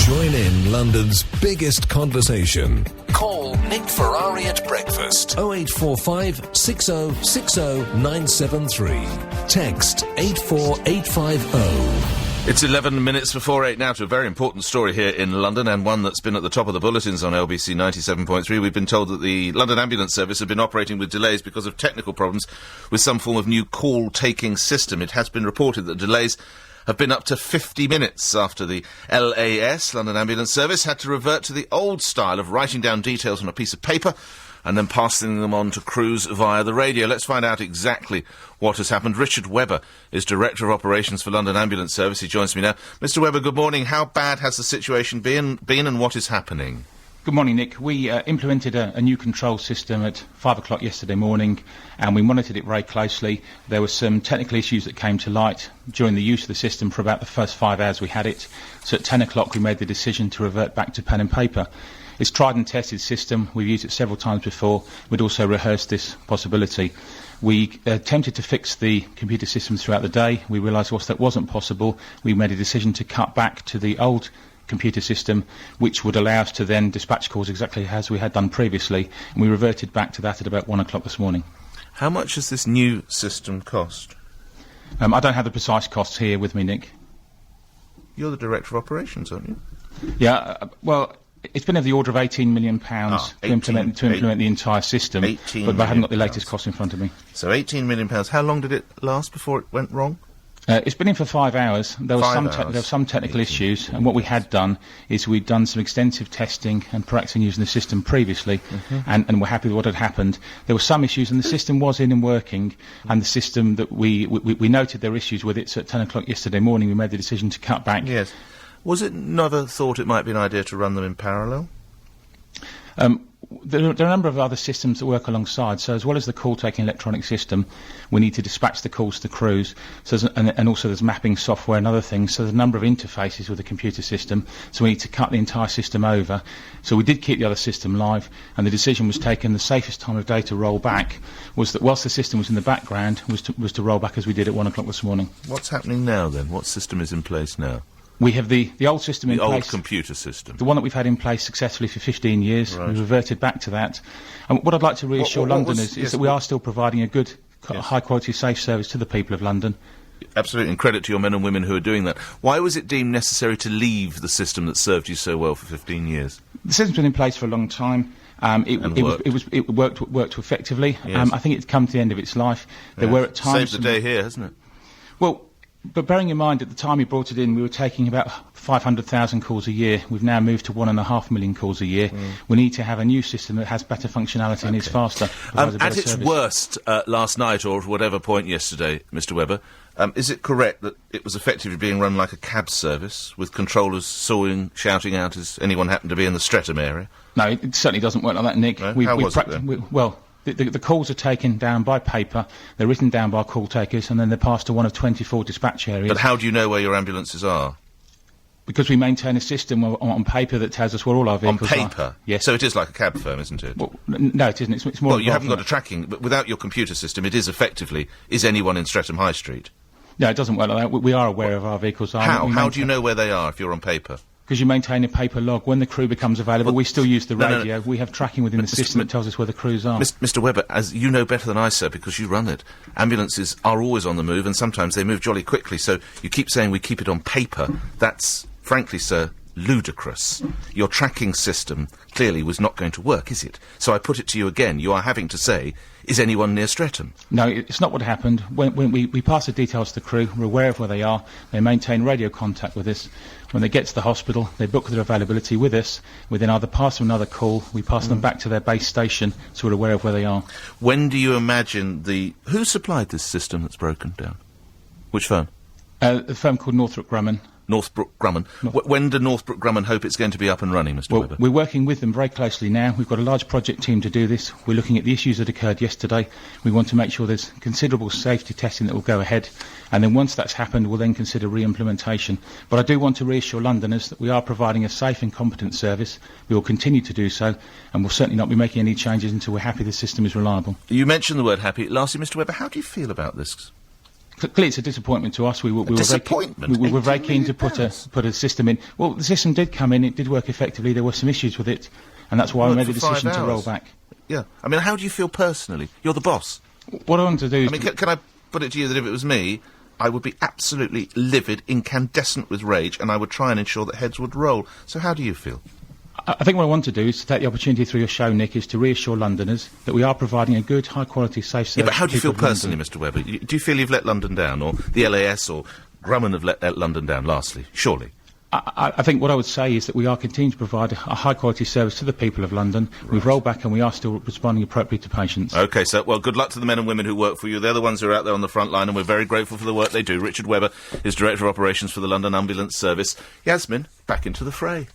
Join in London's biggest conversation. Call Nick Ferrari at breakfast. 0845 6060 973. Text 84850. It's 11 minutes before 8 now to a very important story here in London, and one that's been at the top of the bulletins on LBC 97.3. We've been told that the London Ambulance Service have been operating with delays because of technical problems with some form of new call-taking system. It has been reported that delays have been up to 50 minutes after the LAS, London Ambulance Service, had to revert to the old style of writing down details on a piece of paper and then passing them on to crews via the radio. Let's find out exactly what has happened. Richard Webber is Director of Operations for London Ambulance Service. He joins me now. Mr. Webber, good morning. How bad has the situation been and what is happening? Good morning, Nick. We implemented a new control system at 5 o'clock yesterday morning, and we monitored it very closely. There were some technical issues that came to light during the use of the system for about the first 5 hours we had it. So at 10 o'clock we made the decision to revert back to pen and paper. It's tried and tested system. We've used it several times before. We'd also rehearsed this possibility. We attempted to fix the computer systems throughout the day. We realised whilst that wasn't possible, we made a decision to cut back to the old computer system, which would allow us to then dispatch calls exactly as we had done previously, and we reverted back to that at about 1 o'clock this morning. How much has this new system cost? I don't have the precise costs here with me, Nick. You're the Director of Operations, aren't you? Yeah, well, it's been of the order of £18 million to implement the entire system, but I haven't got the latest cost in front of me. So £18 million. How long did it last before it went wrong? It's been in for 5 hours. There were some technical issues, and what we had done is we'd done some extensive testing and practicing using the system previously, and we're happy with what had happened. There were some issues, and the system was in and working, and the system that we noted there were issues with it, so at 10 o'clock yesterday morning we made the decision to cut back. Yes. Was it never thought it might be an idea to run them in parallel? There are a number of other systems that work alongside, so as well as the call-taking electronic system, we need to dispatch the calls to crews, and also there's mapping software and other things, so there's a number of interfaces with the computer system, so we need to cut the entire system over. So we did keep the other system live, and the decision was taken, the safest time of day to roll back was that whilst the system was in the background, was to roll back as we did at 1 o'clock this morning. What's happening now, then? What system is in place now? We have the old system in place. The old computer system. The one that we've had in place successfully for 15 years. Right. We reverted back to that. And what I'd like to reassure Londoners is that we are still providing a good, high-quality, safe service to the people of London. Absolutely, and credit to your men and women who are doing that. Why was it deemed necessary to leave the system that served you so well for 15 years? The system's been in place for a long time. It worked effectively. Yes. I think it's come to the end of its life. There were at times... Saved the day here, hasn't it? Well... But bearing in mind, at the time we brought it in, we were taking about 500,000 calls a year. We've now moved to 1.5 million calls a year. We need to have a new system that has better functionality and is faster. At its worst last night, or at whatever point yesterday, Mr. Webber, is it correct that it was effectively being run like a cab service, with controllers sawing, shouting out as anyone happened to be in the Streatham area? No, it certainly doesn't work like that, Nick. No? How was it then? The calls are taken down by paper, they're written down by call takers, and then they're passed to one of 24 dispatch areas. But how do you know where your ambulances are? Because we maintain a system on paper that tells us where all our vehicles are. On paper? Yes. So it is like a cab firm, isn't it? Well, no, it isn't. It's more... Well, you haven't got a tracking, but without your computer system, it is effectively, is anyone in Streatham High Street? No, it doesn't work like that. We are aware of our vehicles. How do you know where they are if you're on paper? Because you maintain a paper log. When the crew becomes available, we still use the radio. We have tracking within the system that tells us where the crews are. Mr. Webber, as you know better than I, sir, because you run it, ambulances are always on the move, and sometimes they move jolly quickly, so you keep saying we keep it on paper. That's, frankly, sir, ludicrous. Your tracking system clearly was not going to work, is it? So I put it to you again. You are having to say, is anyone near Streatham? No, it's not what happened. When we pass the details to the crew, we're aware of where they are. They maintain radio contact with us. When they get to the hospital, they book their availability with us. We then either pass them another call, we pass them back to their base station, so we're aware of where they are. When do you imagine who supplied this system that's broken down? Which firm? A firm called Northrop Grumman. Northbrook Grumman. When do Northbrook Grumman hope it's going to be up and running, Mr. Webber? We're working with them very closely now. We've got a large project team to do this. We're looking at the issues that occurred yesterday. We want to make sure there's considerable safety testing that will go ahead. And then once that's happened, we'll then consider re-implementation. But I do want to reassure Londoners that we are providing a safe and competent service. We will continue to do so, and we'll certainly not be making any changes until we're happy the system is reliable. You mentioned the word happy. Lastly, Mr. Webber, how do you feel about this? Clearly, it's a disappointment to us. We were disappointment? We were very keen to £18 put a system in. Well, the system did come in. It did work effectively. There were some issues with it, and that's why we made the decision to roll back. Yeah. I mean, how do you feel personally? You're the boss. What I want to do is... I mean, can I put it to you that if it was me, I would be absolutely livid, incandescent with rage, and I would try and ensure that heads would roll. So how do you feel? I think what I want to do is to take the opportunity through your show, Nick, is to reassure Londoners that we are providing a good, high-quality, safe service. Yeah, but how do you feel to people of personally, London. Mr Webber? Do you feel you've let London down, or the LAS or Grumman have let London down, lastly? Surely. I think what I would say is that we are continuing to provide a high-quality service to the people of London. Right. We've rolled back and we are still responding appropriately to patients. OK, so, well, good luck to the men and women who work for you. They're the ones who are out there on the front line, and we're very grateful for the work they do. Richard Webber is Director of Operations for the London Ambulance Service. Yasmin, back into the fray.